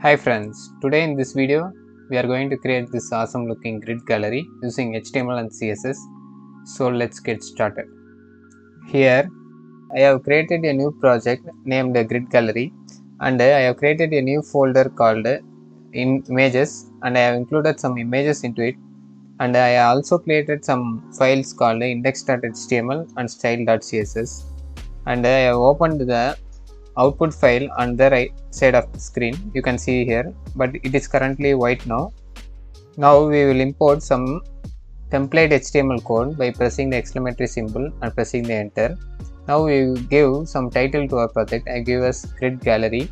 Hi friends, today in this video we are going to create this awesome looking grid gallery using HTML and CSS. So let's get started. Here I have created a new project named grid gallery, and I have created a new folder called images, and I have included some images into it, and I also created some files called index.html and style.css, and I have opened the output file on the right side of the screen. You can see here, but it is currently white now. Now we will import some template HTML code by pressing the exclamatory symbol and pressing the enter. Now we will give some title to our project. I give us grid gallery.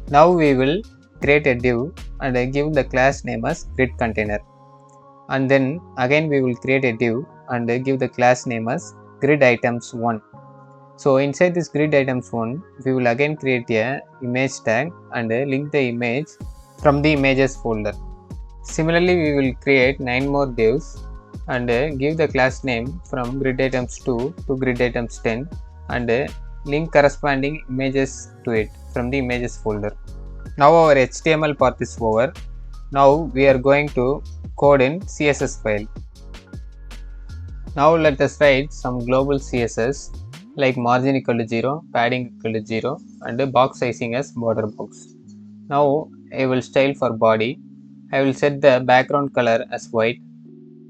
Now we will create a div and I give the class name as grid container, and then again we will create a div and give the class name as grid items 1. So inside this grid items 1, we will again create a image tag and link the image from the images folder. Similarly, we will create 9 more divs and give the class name from grid items 2 to grid items 10 and link corresponding images to it from the images folder. Now our HTML part is over. Now we are going to code in CSS file. Now let us write some global CSS like margin equal to 0, padding equal to 0 and box sizing as border box. Now I will style for body. I will set the background color as white.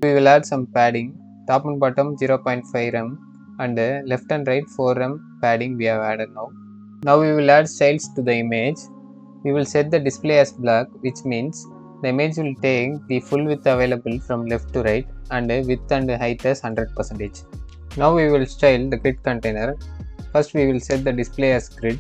We will add some padding, top and bottom 0.5 rem and left and right 4 rem padding we have added now. Now we will add styles to the image. We will set the display as black, which means the image will take the full width available from left to right and width and height as 100%. Now we will style the grid container. First we will set the display as grid.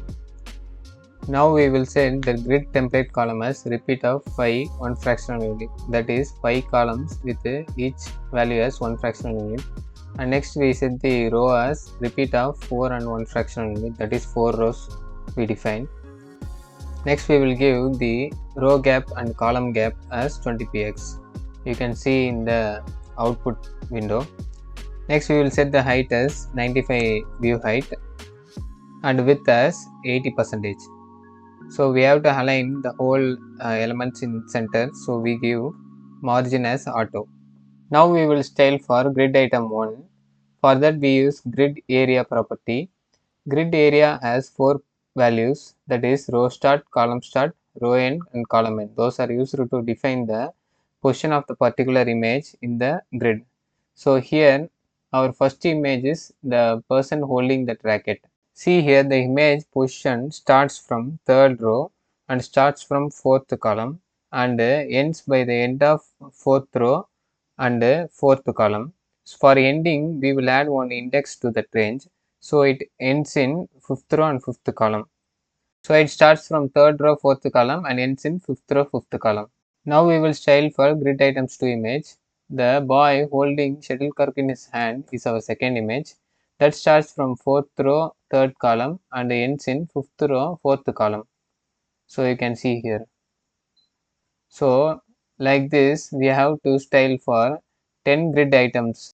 Now we will set the grid template column as repeat of 5 1 fractional unit, that is 5 columns with each value as 1 fractional unit, and next we set the row as repeat of 4 and 1 fractional unit, that is 4 rows we define. Next we will give the row gap and column gap as 20px. You can see in the output window. Next we will set the height as 95 view height and width as 80%. So we have to align the whole elements in center, so we give margin as auto. Now we will style for grid item 1. For that we use grid area property. Grid area has 4 values, that is row start, column start, row end and column end. Those are used to define the position of the particular image in the grid. So here our first image is the person holding that racket. See here the image position starts from 3rd row and starts from 4th column and ends by the end of 4th row and 4th column. So for ending we will add one index to that range, so it ends in 5th row and 5th column. So it starts from 3rd row 4th column and ends in 5th row 5th column. Now we will style for grid items 2 image. The boy holding shuttlecock in his hand is our second image. That starts from 4th row 3rd column and ends in 5th row 4th column. So you can see here. So like this we have to style for 10 grid items.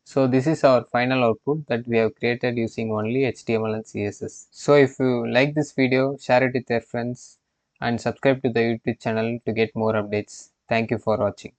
So this is our final output that we have created using only HTML and CSS. So if you like this video, share it with your friends and subscribe to the YouTube channel to get more updates. Thank you for watching.